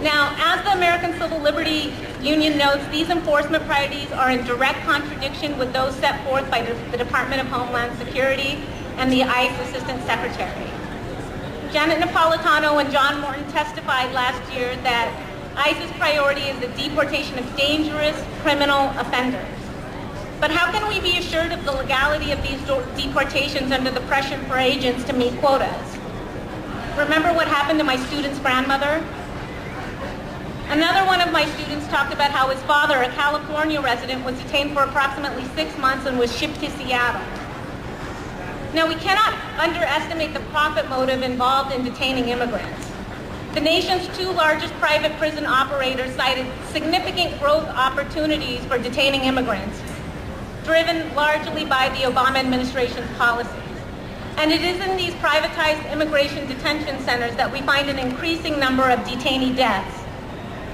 Now, as the American Civil Liberties Union notes, these enforcement priorities are in direct contradiction with those set forth by the Department of Homeland Security and the ICE Assistant Secretary. Janet Napolitano and John Morton testified last year that ICE's priority is the deportation of dangerous criminal offenders. But how can we be assured of the legality of these deportations under the pressure for agents to meet quotas? Remember what happened to my student's grandmother? Another one of my students talked about how his father, a California resident, was detained for approximately 6 months and was shipped to Seattle. Now, we cannot underestimate the profit motive involved in detaining immigrants. The nation's 2 largest private prison operators cited significant growth opportunities for detaining immigrants, driven largely by the Obama administration's policies. And it is in these privatized immigration detention centers that we find an increasing number of detainee deaths.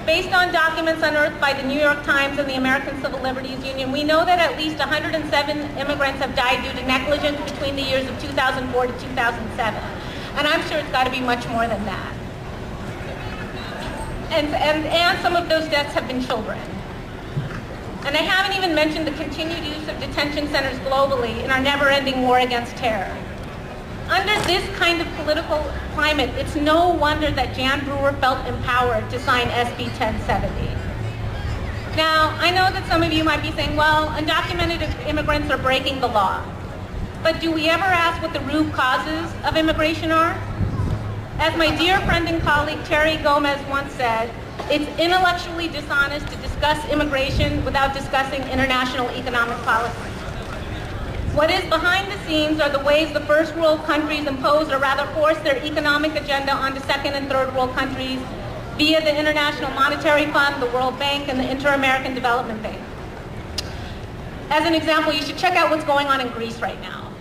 Based on documents unearthed by the New York Times and the American Civil Liberties Union, we know that at least 107 immigrants have died due to negligence between the years of 2004 to 2007. And I'm sure it's got to be much more than that. And some of those deaths have been children. And I haven't even mentioned the continued use of detention centers globally in our never-ending war against terror. Under this kind of political climate, it's no wonder that Jan Brewer felt empowered to sign SB 1070. Now, I know that some of you might be saying, well, undocumented immigrants are breaking the law. But do we ever ask what the root causes of immigration are? As my dear friend and colleague Terry Gomez once said, it's intellectually dishonest to discuss immigration without discussing international economic policy. What is behind the scenes are the ways the first world countries impose or rather force their economic agenda onto second and third world countries via the International Monetary Fund, the World Bank, and the Inter-American Development Bank. As an example, you should check out what's going on in Greece right now.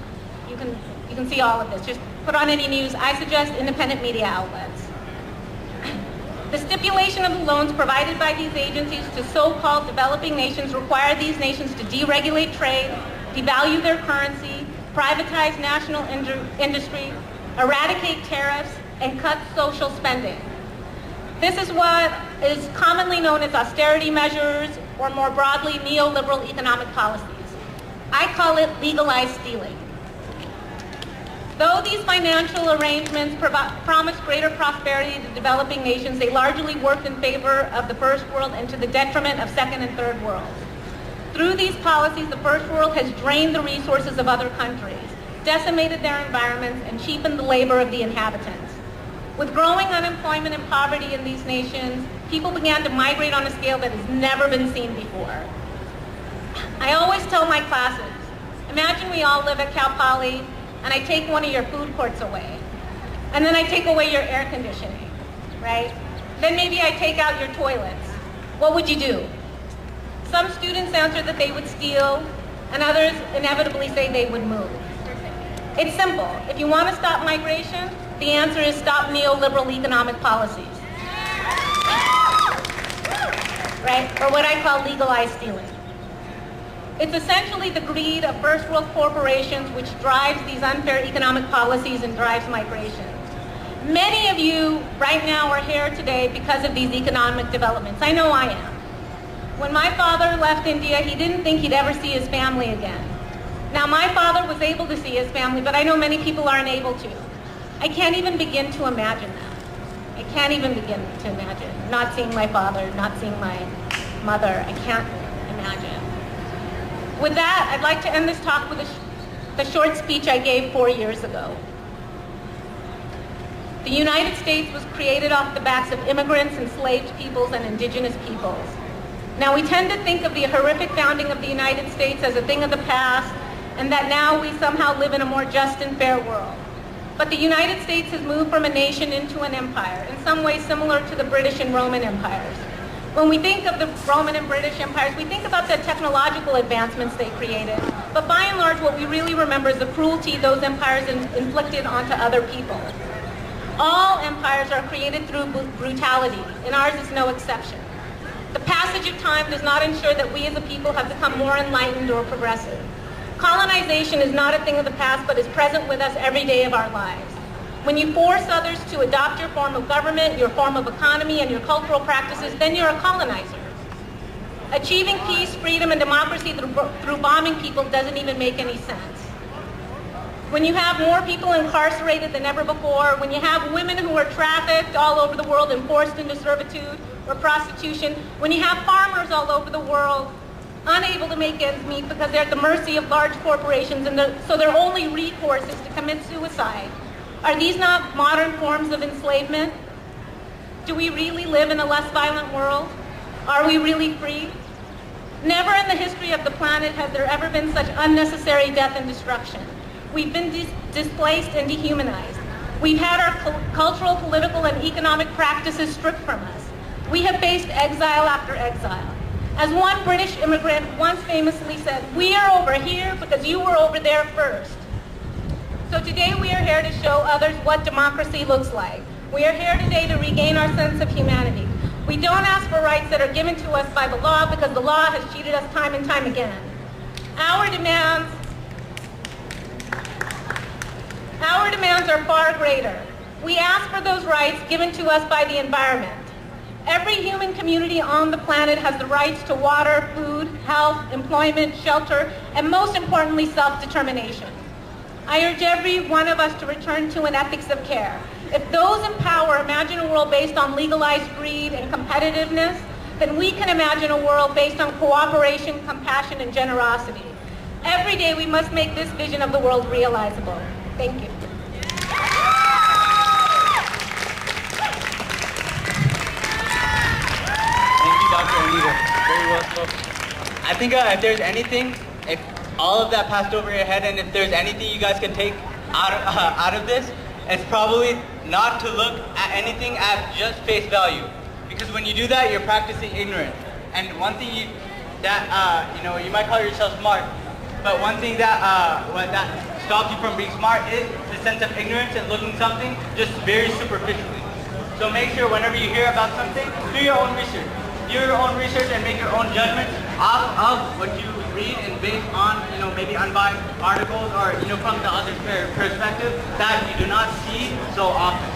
You can see all of this. Just put on any news. I suggest independent media outlets. The stipulation of the loans provided by these agencies to so-called developing nations require these nations to deregulate trade, devalue their currency, privatize national industry, eradicate tariffs, and cut social spending. This is what is commonly known as austerity measures, or more broadly, neoliberal economic policies. I call it legalized stealing. Though these financial arrangements promise greater prosperity to developing nations, they largely worked in favor of the first world and to the detriment of second and third world. Through these policies, the first world has drained the resources of other countries, decimated their environments, and cheapened the labor of the inhabitants. With growing unemployment and poverty in these nations, people began to migrate on a scale that has never been seen before. I always tell my classes, imagine we all live at Cal Poly, and I take one of your food courts away. And then I take away your air conditioning, right? Then maybe I take out your toilets. What would you do? Some students answer that they would steal, and others inevitably say they would move. It's simple. If you want to stop migration, the answer is stop neoliberal economic policies. Right? Or what I call legalized stealing. It's essentially the greed of first world corporations which drives these unfair economic policies and drives migration. Many of you right now are here today because of these economic developments. I know I am. When my father left India, he didn't think he'd ever see his family again. Now, my father was able to see his family, but I know many people aren't able to. I can't even begin to imagine that. I can't even begin to imagine not seeing my father, not seeing my mother. I can't imagine. With that, I'd like to end this talk with the short speech I gave 4 years ago. The United States was created off the backs of immigrants, enslaved peoples, and indigenous peoples. Now, we tend to think of the horrific founding of the United States as a thing of the past, and that now we somehow live in a more just and fair world. But the United States has moved from a nation into an empire, in some ways similar to the British and Roman empires. When we think of the Roman and British empires, we think about the technological advancements they created. But by and large, what we really remember is the cruelty those empires inflicted onto other people. All empires are created through brutality, and ours is no exception. The passage of time does not ensure that we as a people have become more enlightened or progressive. Colonization is not a thing of the past, but is present with us every day of our lives. When you force others to adopt your form of government, your form of economy, and your cultural practices, then you're a colonizer. Achieving peace, freedom, and democracy through bombing people doesn't even make any sense. When you have more people incarcerated than ever before, when you have women who are trafficked all over the world and forced into servitude or prostitution, when you have farmers all over the world unable to make ends meet because they're at the mercy of large corporations and so their only recourse is to commit suicide, are these not modern forms of enslavement? Do we really live in a less violent world? Are we really free? Never in the history of the planet has there ever been such unnecessary death and destruction. We've been displaced and dehumanized. We've had our cultural, political, and economic practices stripped from us. We have faced exile after exile. As one British immigrant once famously said, "We are over here because you were over there first." So today we are here to show others what democracy looks like. We are here today to regain our sense of humanity. We don't ask for rights that are given to us by the law because the law has cheated us time and time again. Our demands are far greater. We ask for those rights given to us by the environment. Every human community on the planet has the rights to water, food, health, employment, shelter, and most importantly, self-determination. I urge every one of us to return to an ethics of care. If those in power imagine a world based on legalized greed and competitiveness, then we can imagine a world based on cooperation, compassion, and generosity. Every day we must make this vision of the world realizable. Thank you. Thank you, Dr. Anita. Very well spoken. I think if there's anything, if all of that passed over your head, and if there's anything you guys can take out of this, it's probably not to look at anything at just face value, because when you do that, you're practicing ignorance. And one thing you might call yourself smart, but one thing that stops you from being smart is the sense of ignorance and looking something just very superficially. So make sure whenever you hear about something, do your own research. Do your own research and make your own judgments off of what you read and based on, maybe unbiased articles or, from the other perspective that you do not see so often.